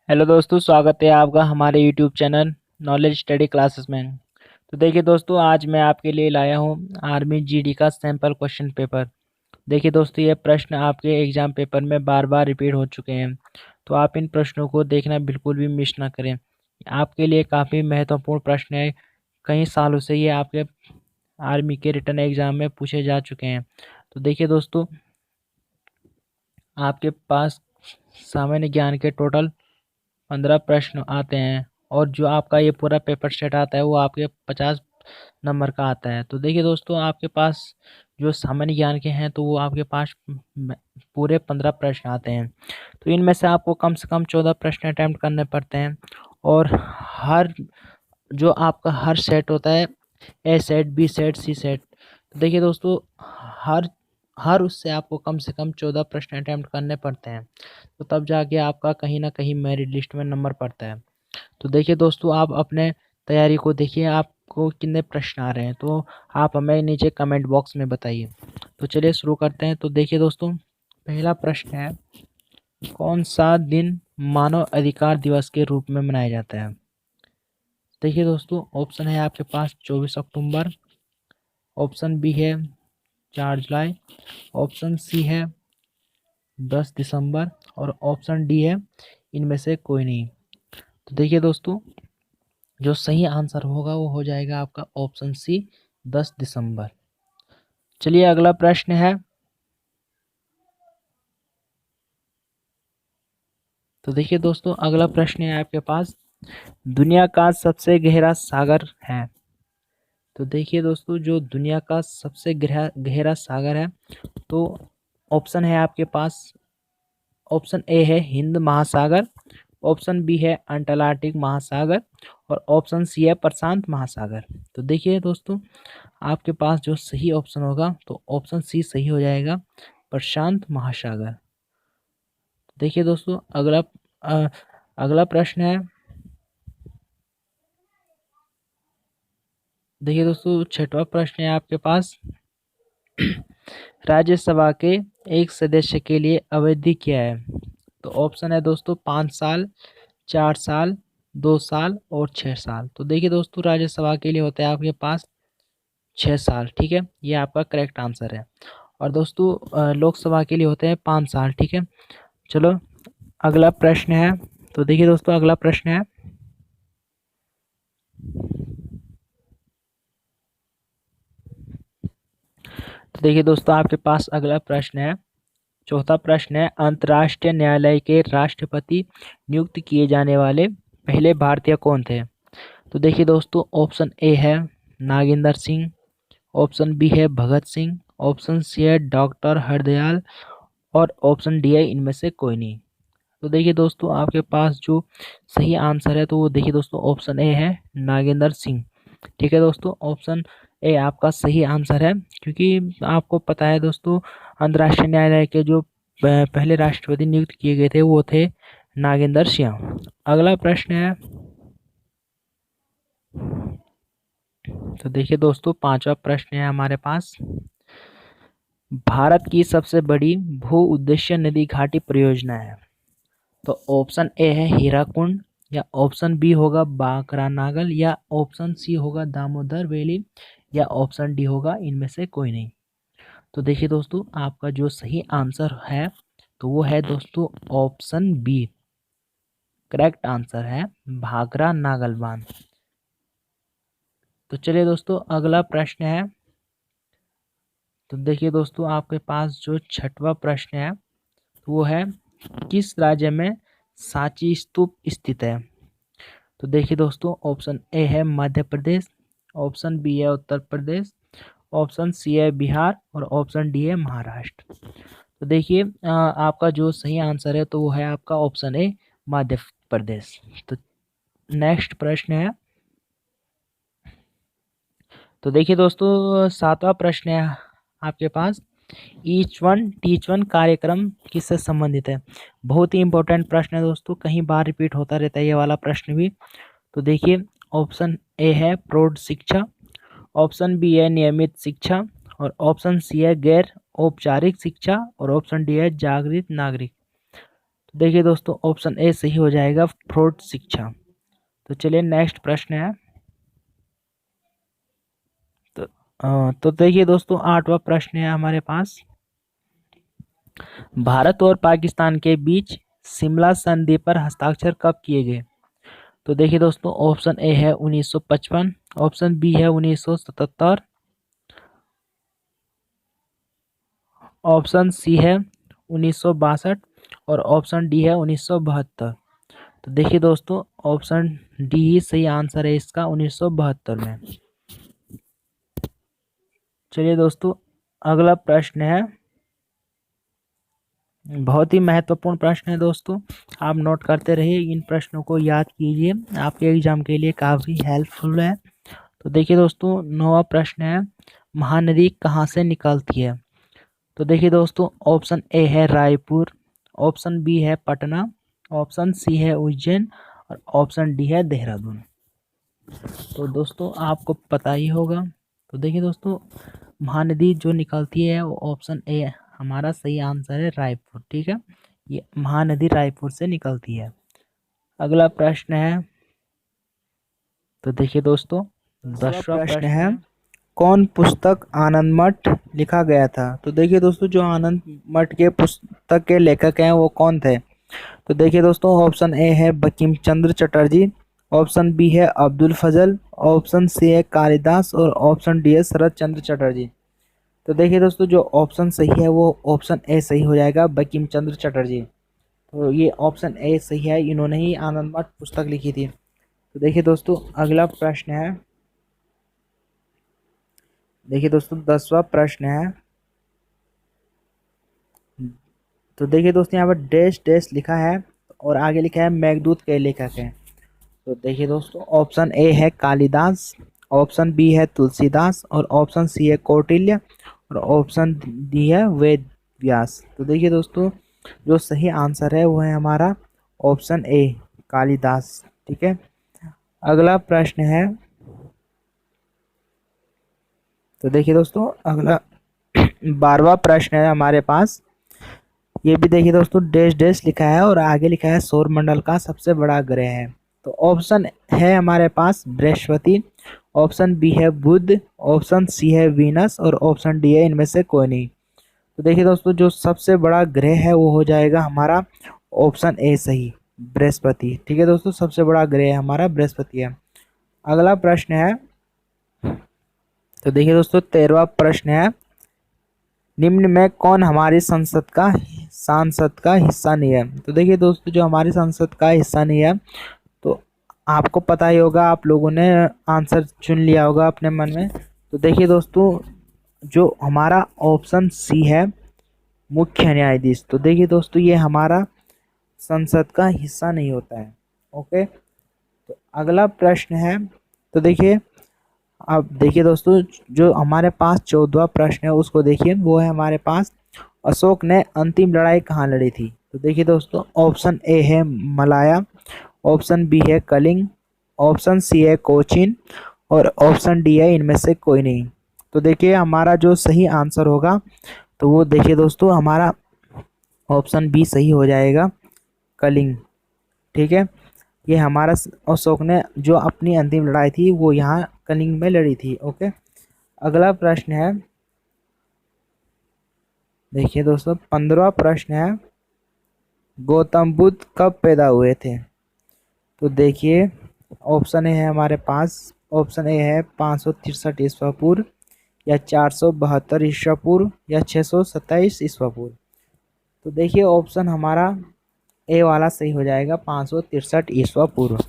Hello दोस्तों, स्वागत है आपका हमारे YouTube channel knowledge study classes में। तो देखिए दोस्तों, आज मैं आपके लिए लाया हूँ आर्मी जीडी का सैंपल क्वेश्चन पेपर। देखिए दोस्तों, ये प्रश्न आपके एग्जाम पेपर में बार बार रिपीट हो चुके हैं, तो आप इन प्रश्नों को देखना बिल्कुल भी मिस ना करें। आपके लिए काफ़ी महत्वपूर्ण प्रश्न है। कई सालों से ये आपके आर्मी के रिटर्न एग्जाम में पूछे जा चुके हैं। तो देखिए दोस्तों, आपके पास सामान्य ज्ञान के टोटल 15 प्रश्न आते हैं, और जो आपका ये पूरा पेपर सेट आता है वो आपके 50 नंबर का आता है। तो देखिए दोस्तों, आपके पास जो सामान्य ज्ञान के हैं तो वो आपके पास पूरे 15 प्रश्न आते हैं। तो इनमें से आपको कम से कम 14 प्रश्न अटैम्प्ट करने पड़ते हैं। और हर जो आपका हर सेट होता है, ए सेट, बी सेट, सी सेट, तो देखिए दोस्तों, हर हर उससे आपको कम से कम 14 प्रश्न अटैम्प्ट करने पड़ते हैं। तो तब जाके आपका कहीं ना कहीं मेरिट लिस्ट में नंबर पड़ता है। तो देखिए दोस्तों, आप अपने तैयारी को देखिए, आपको कितने प्रश्न आ रहे हैं, तो आप हमें नीचे कमेंट बॉक्स में बताइए। तो चलिए शुरू करते हैं। तो देखिए दोस्तों, पहला प्रश्न है, कौन सा दिन मानव अधिकार दिवस के रूप में मनाया जाता है? देखिए दोस्तों, ऑप्शन है आपके पास 24 अक्टूबर, ऑप्शन बी है 4 जुलाई, ऑप्शन सी है 10 दिसंबर, और ऑप्शन डी है इनमें से कोई नहीं। तो देखिए दोस्तों, जो सही आंसर होगा वो हो जाएगा आपका ऑप्शन सी, 10 दिसंबर। चलिए अगला प्रश्न है। तो देखिए दोस्तों, अगला प्रश्न है आपके पास, दुनिया का सबसे गहरा सागर है। तो देखिए दोस्तों, जो दुनिया का सबसे गहरा गहरा सागर है, तो ऑप्शन है आपके पास, ऑप्शन ए है हिंद महासागर, ऑप्शन बी है अंटार्कटिक महासागर, और ऑप्शन सी है प्रशांत महासागर। तो देखिए दोस्तों, आपके पास जो सही ऑप्शन होगा तो ऑप्शन सी सही हो जाएगा, प्रशांत महासागर। देखिए दोस्तों, अगला प्रश्न है। देखिए दोस्तों, छठवां प्रश्न है आपके पास, राज्यसभा के एक सदस्य के लिए अवधि क्या है? तो ऑप्शन है दोस्तों 5 साल, 4 साल, 2 साल और 6 साल। तो देखिए दोस्तों, राज्यसभा के लिए होता है आपके पास 6 साल। ठीक है, ये आपका करेक्ट आंसर है। और दोस्तों, लोकसभा के लिए होते हैं 5 साल। ठीक है, चलो अगला प्रश्न है। तो देखिए दोस्तों, अगला प्रश्न है, तो देखिए दोस्तों, आपके पास अगला प्रश्न है, चौथा प्रश्न है, अंतर्राष्ट्रीय न्यायालय के राष्ट्रपति नियुक्त किए जाने वाले पहले भारतीय कौन थे? तो देखिए दोस्तों, ऑप्शन ए है नागेंद्र सिंह, ऑप्शन बी है भगत सिंह, ऑप्शन सी है डॉक्टर हरदयाल, और ऑप्शन डी है इनमें से कोई नहीं। तो देखिए दोस्तों, आपके पास जो सही आंसर है तो वो देखिए दोस्तों, ऑप्शन ए है नागेंद्र सिंह। ठीक है दोस्तों, ऑप्शन ए आपका सही आंसर है, क्योंकि आपको पता है दोस्तों, अंतर्राष्ट्रीय न्यायालय के जो पहले राष्ट्रपति नियुक्त किए गए थे वो थे नागेंद्र सिंह। अगला प्रश्न है। तो देखिए दोस्तों, पांचवा प्रश्न है हमारे पास, भारत की सबसे बड़ी भू उद्देश्य नदी घाटी परियोजना है। तो ऑप्शन ए है हीराकुंड, या ऑप्शन बी होगा बांकरा नागल, या ऑप्शन सी होगा दामोदर वैली, या ऑप्शन डी होगा इनमें से कोई नहीं। तो देखिए दोस्तों, आपका जो सही आंसर है तो वो है दोस्तों ऑप्शन बी, करेक्ट आंसर है भाखरा नागल बांध। तो चलिए दोस्तों, अगला प्रश्न है। तो देखिए दोस्तों, आपके पास जो छठवां प्रश्न है वो है, किस राज्य में सांची स्तूप स्थित है? तो देखिए दोस्तों, ऑप्शन ए है मध्य प्रदेश, ऑप्शन बी है उत्तर प्रदेश, ऑप्शन सी है बिहार, और ऑप्शन डी है महाराष्ट्र। तो देखिए, आपका जो सही आंसर है तो वो है आपका ऑप्शन ए, मध्य प्रदेश। तो नेक्स्ट प्रश्न है। तो देखिए दोस्तों, सातवां प्रश्न है आपके पास, ईच वन टीच वन कार्यक्रम किससे संबंधित है? बहुत ही इंपॉर्टेंट प्रश्न है दोस्तों, कहीं बार रिपीट होता रहता है ये वाला प्रश्न भी। तो देखिए, ऑप्शन ए है प्रौढ़ शिक्षा, ऑप्शन बी है नियमित शिक्षा, और ऑप्शन सी है गैर औपचारिक शिक्षा, और ऑप्शन डी है जागृत नागरिक। तो देखिए दोस्तों ऑप्शन ए सही हो जाएगा, फ्रॉड शिक्षा। तो चलिए नेक्स्ट प्रश्न है। तो तो देखिए दोस्तों 8वां प्रश्न है हमारे पास। भारत और पाकिस्तान के बीच शिमला संधि पर हस्ताक्षर कब किए गए? तो देखिए दोस्तों ऑप्शन ए है 1955, ऑप्शन बी है 1977, ऑप्शन सी है 1962 और ऑप्शन डी है 1972। तो देखिए दोस्तों ऑप्शन डी ही सही आंसर है इसका, 1972 में। चलिए दोस्तों अगला प्रश्न है, बहुत ही महत्वपूर्ण प्रश्न है दोस्तों, आप नोट करते रहिए, इन प्रश्नों को याद कीजिए, आपके एग्जाम के लिए काफ़ी हेल्पफुल है। तो देखिए दोस्तों 9वां प्रश्न है, महानदी कहाँ से निकलती है? तो देखिए दोस्तों ऑप्शन ए है रायपुर, ऑप्शन बी है पटना, ऑप्शन सी है उज्जैन और ऑप्शन डी है देहरादून। तो दोस्तों आपको पता ही होगा। तो देखिए दोस्तों महानदी जो निकलती है वो ऑप्शन ए हमारा सही आंसर है, रायपुर। ठीक है, ये महानदी रायपुर से निकलती है। अगला प्रश्न है, तो देखिए दोस्तों 10वां प्रश्न है, कौन पुस्तक आनंद मठ लिखा गया था? तो देखिए दोस्तों जो आनंद मठ के पुस्तक के लेखक हैं वो कौन थे? तो देखिए दोस्तों ऑप्शन ए है बंकिम चंद्र चटर्जी, ऑप्शन बी है अब्दुल फजल, ऑप्शन सी है कालिदास और ऑप्शन डी है शरत चंद्र चटर्जी। तो देखिए दोस्तों जो ऑप्शन सही है वो ऑप्शन ए सही हो जाएगा, बंकिम चंद्र चटर्जी। तो ये ऑप्शन ए सही है, इन्होंने ही आनंद मठ पुस्तक लिखी थी। तो देखिए दोस्तों अगला प्रश्न है, देखिए दोस्तों 10वां प्रश्न है। तो देखिए दोस्तों यहाँ पर डैश डैश लिखा है और आगे लिखा है मेघदूत के लेखक हैं। तो देखिए दोस्तों ऑप्शन ए है कालिदास, ऑप्शन बी है तुलसीदास और ऑप्शन सी है कौटिल्य और ऑप्शन डी है वेद व्यास। तो देखिए दोस्तों जो सही आंसर है वो है हमारा ऑप्शन ए कालिदास। ठीक है, अगला प्रश्न है। तो देखिए दोस्तों अगला 12वां प्रश्न है हमारे पास। ये भी देखिए दोस्तों डैश डैश लिखा है और आगे लिखा है सौरमंडल का सबसे बड़ा ग्रह है। तो ऑप्शन है हमारे पास बृहस्पति, ऑप्शन बी है बुध, ऑप्शन सी है वीनस और ऑप्शन डी है इनमें से कोई नहीं। तो देखिए दोस्तों जो सबसे बड़ा ग्रह है वो हो जाएगा हमारा ऑप्शन ए सही, बृहस्पति। ठीक है दोस्तों सबसे बड़ा ग्रह हमारा बृहस्पति है। अगला प्रश्न है, तो देखिए दोस्तों 13वां प्रश्न है, निम्न में कौन हमारी सांसद का हिस्सा नहीं है? तो देखिए दोस्तों जो हमारी संसद का हिस्सा नहीं है, तो आपको पता ही होगा, आप लोगों ने आंसर चुन लिया होगा अपने मन में। तो देखिए दोस्तों जो हमारा ऑप्शन सी है मुख्य न्यायाधीश। तो देखिए दोस्तों ये हमारा संसद का हिस्सा नहीं होता है। ओके, तो अगला प्रश्न है, तो देखिए अब देखिए दोस्तों जो हमारे पास 14वां प्रश्न है उसको देखिए, वो है हमारे पास अशोक ने अंतिम लड़ाई कहाँ लड़ी थी? तो देखिए दोस्तों ऑप्शन ए है मलाया, ऑप्शन बी है कलिंग, ऑप्शन सी है कोचिन और ऑप्शन डी है इनमें से कोई नहीं। तो देखिए हमारा जो सही आंसर होगा तो वो देखिए दोस्तों हमारा ऑप्शन बी सही हो जाएगा, कलिंग। ठीक है, ये हमारा अशोक ने जो अपनी अंतिम लड़ाई थी वो यहाँ कलिंग में लड़ी थी। ओके, अगला प्रश्न है, देखिए दोस्तों 15वां प्रश्न है, गौतम बुद्ध कब पैदा हुए थे? तो देखिए ऑप्शन ए है हमारे पास, ऑप्शन ए है 563 ईस्वा पूर्व या 472 ईस्वा पूर्व या 627 ईस्वा पूर्व। तो देखिए ऑप्शन हमारा ए वाला सही हो जाएगा, 563 ईस्वा पूर्व।